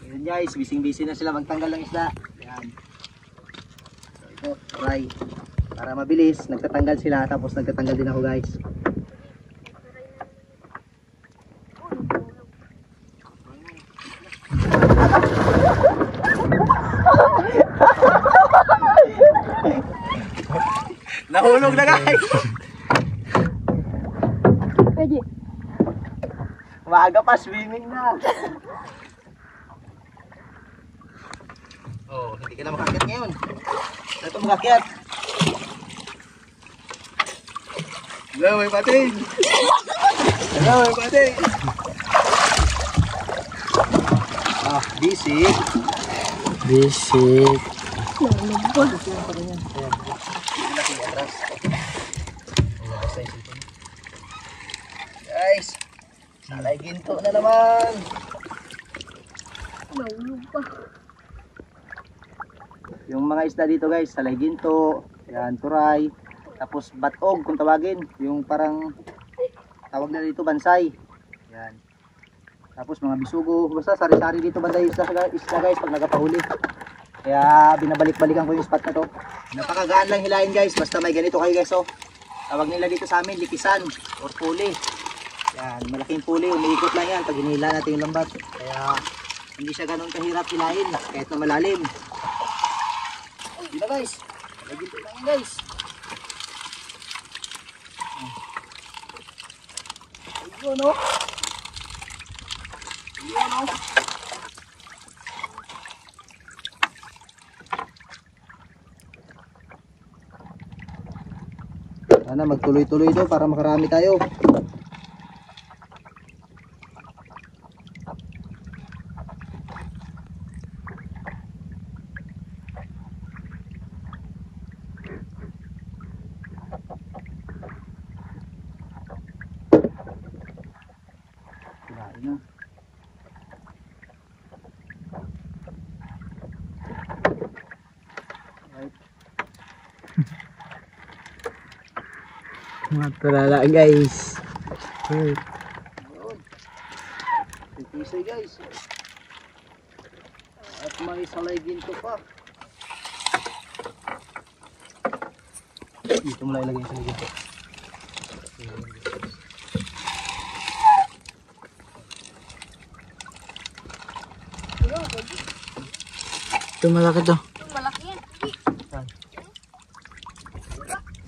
Ayan guys, bising-busy na sila magtanggal ng isda. Ayan. So ito, try. Para mabilis, nagtatanggal sila tapos nagtatanggal din ako guys. Nahulog na guys. Pwede. Maaga pa, swimming na. Oh, hindi ka na makakyat ngayon. Ito makakyat. Hello, may pating. Hello, may pating. Ah, bisik. Bisik. Guys, salay ginto na naman. Nahulog pa. Yung mga isda dito guys, salay ginto, yan, turay, tapos batog kung tawagin, yung parang tawag na dito bansay. Yan. Tapos mga bisugo, basta sari-sari dito banda yung isda guys pag nagapahuli. Kaya binabalik-balikan ko yung spot na to. Napakagaan lang hilahin guys, basta may ganito kayo guys oh. Tawag nila dito sa amin, likisan or puli. Yan, malaking puli, umiikot lang yan pag hinila natin yung lambat. Kaya hindi siya ganun kahirap hilahin kahit na malalim. Hindi na guys, lagyan ito lang yan guys. Ayun o. Ayun o. Sana magtuloy-tuloy ito para makarami tayo. Grabe na. Right. Mga tulala guys. Ayun. Titisay guys. At may salay ginto pa. Dito mo lang ilagay yung salay ginto. Ito malaki to. Malaki yan.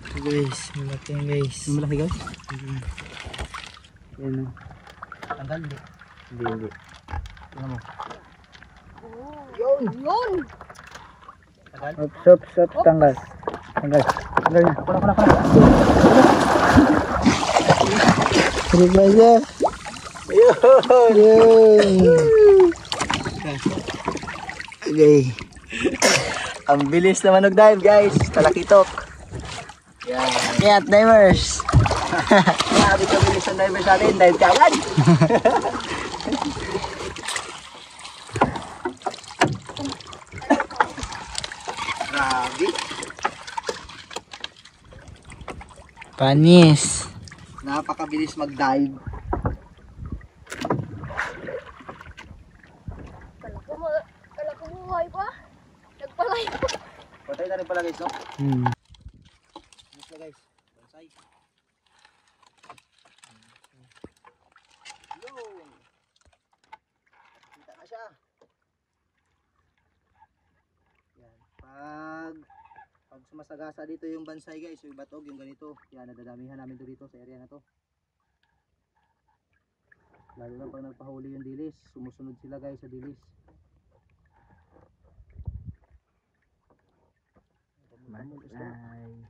Ito guys, malaki yan guys. Yung malaki guys? Yan o. Tanggal hindi. Hindi. Tingnan mo. Yun. Yun. Tanggal? Sop, tanggal. Tanggal. Tanggal na. Ako na. Sarap na siya. Ayun! Yay! Okay. Ang bilis na manog dive guys. Talakitok. Yan. Kaya divers. Grabe ka bilis ang diver sa atin. Dive ka agad. Grabe. Panis. Napakabilis mag-dive. Kala ko buhay pa. Nagpalay pa. Patay na rin pala guys no? Yes na guys. Bonsai. Yun. Kita na siya. Yan. Pag sumasagasa dito yung bansay guys, yung batog, yung ganito. Yan, nadadamihan namin dito sa area na to. Lalo na pag nagpahuli yung dilis, sumusunod sila guys sa dilis. Matay.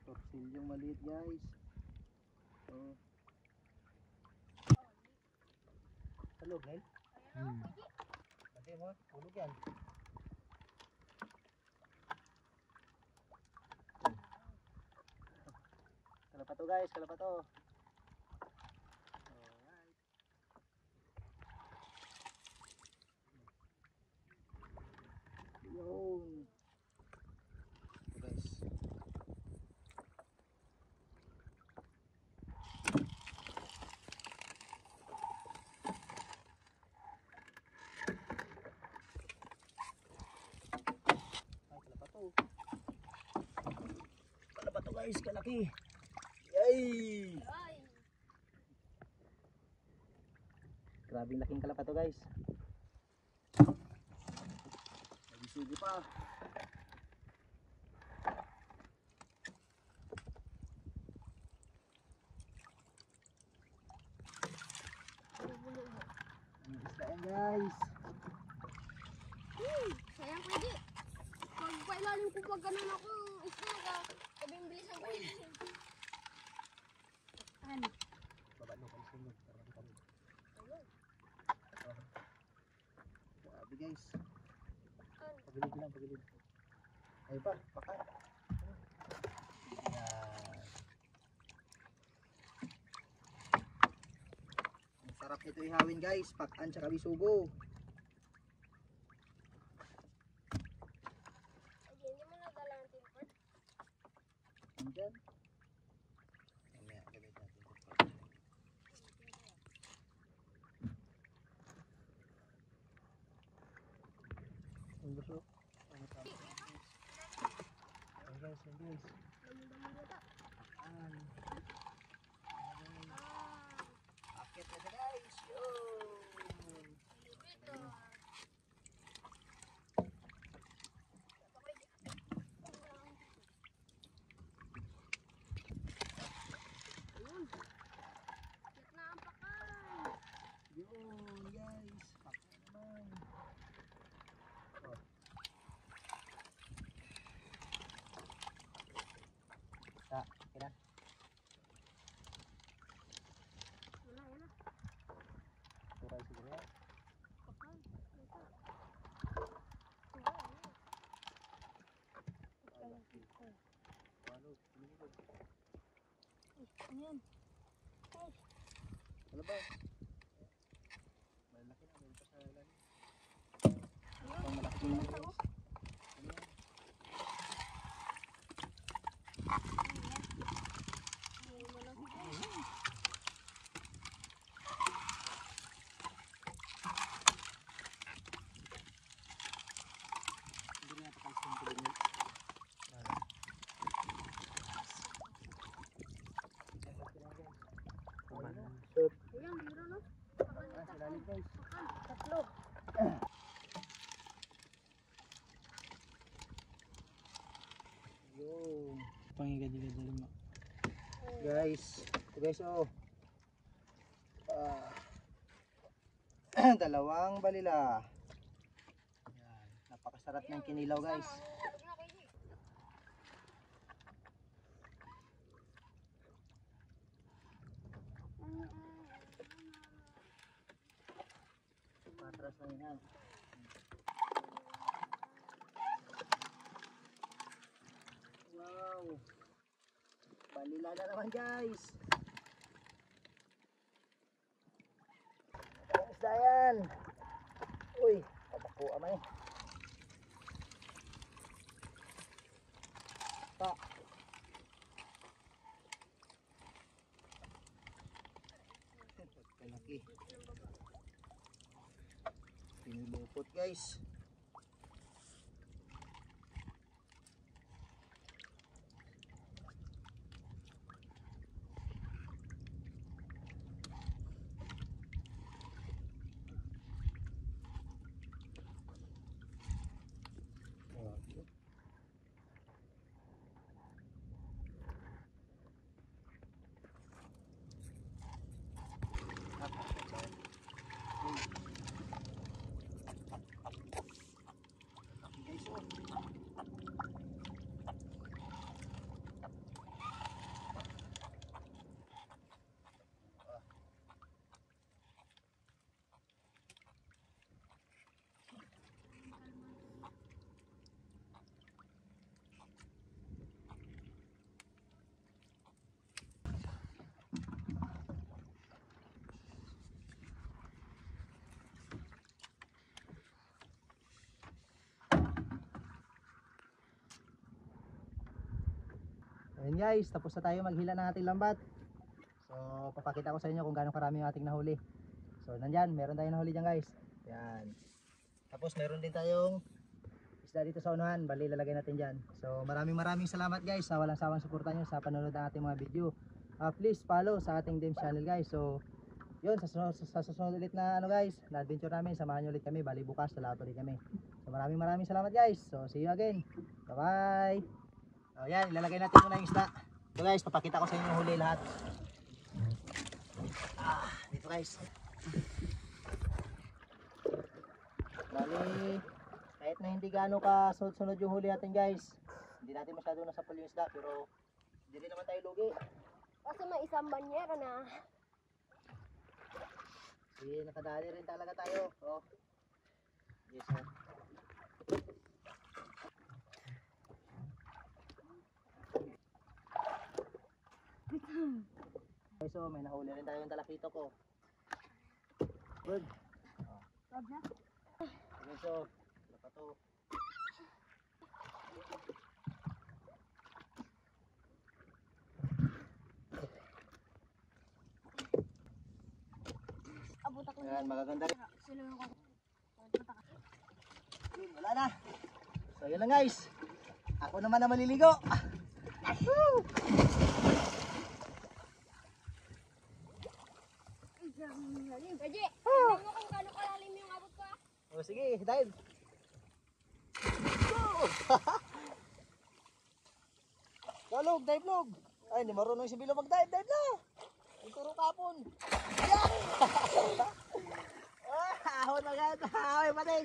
Torsilyong maliit guys. Oh. Halog Nel. Ayan o, pwede. Pati mo, hulog yan. Kalapato guys, kalapato. Alright. Yun. Ito guys. Ay, kalapato. Kalapato guys, kalaki. Yay! Ay. Grabing laking kalapato guys. Nagisugo pa. Ang isda yan guys. Sayang pwede. Pag pailalim ko pag ganun ako, isda ka. Sabing bilisan ko yun. Ano? Babalo ka sunod. Grabe guys. Pagilid lang, pagilid. Ay pa, pakan. Yan. Ang sarap nito ihawin guys, pakan tsaka bisugo. Ay, hindi mo nadala ang timper. Andyan. Mamaya gamit natin ito. Ang gusto. Ang tama. Ang guys, ang guys. Damo-damo yata. Pakan. Ah, Akit na siya guys. Yun. libito. Ayun. Yak na ang pakan. Yun guys. Pakan naman. Oh. Okay na. Wala, yan na. Turay siguro yan. Pakan. Ito. Ano? Pinigod. Ayan. Ano ba? Malaki na. Meron pa sa lalim. Ayun. Pang malaki na Ito. guys. Ano yan? Ayun, malaki. Hindi na napakalisang tuloy niya. Shoot. Ayan, meron no? Ah, sa lalim guys. Pakan. Tatlo. Yun. Pangigad-igad mo. Guys. Ito guys oh. Dalawang balila. Yan. Napakasarap ng kinilaw guys. Patras na yan. Wow. Balila na naman guys. Ang isda yan. Uy, pabakuha man eh. Pa. Kalaki. Pinulupot guys. Ayun guys, tapos na tayo maghila ng ating lambat. So papakita ko sa inyo kung gaano karami yung ating nahuli. So nandyan, meron tayong nahuli dyan guys. Yan. Tapos meron din tayong isda dito sa unahan, bali lalagay natin dyan. So maraming salamat guys sa walang sawang suporta nyo sa panonood ng ating mga video. Please follow sa ating Dems channel guys. So yun, sa susunod ulit na ano guys, na adventure namin, samahan nyo ulit kami, bali bukas lalato ulit kami. So maraming salamat guys. So see you again. Bye bye. O yan, ilalagay natin muna yung isda. Ito guys, papakita ko sa inyo yung huli lahat. Dito guys. Bali, kahit na hindi gaano ka sunod yung huli natin guys, hindi natin masyado nasapol yung isda, pero hindi rin naman tayo lugi. Kasi may isang banyera na. Kasi nakadali rin talaga tayo. Oh. Yes, sir. Okay, so may nahuli rin tayo yung talakito ko. Good. Wag na. Okay, so wala pa to. Abot ako Ayan, magaganda rin. sila yung Yun, wala na. So yun lang guys. Ako naman na maliligo. Woo! Pwede, tingnan mo kung gaano kalalim yung abot ko ah. O sige, dive. Log, dive log. Ay, hindi marunong si Bilo mag-dive, dive na. Ituro kapon. Yan! Ahon agad. Ay, patay.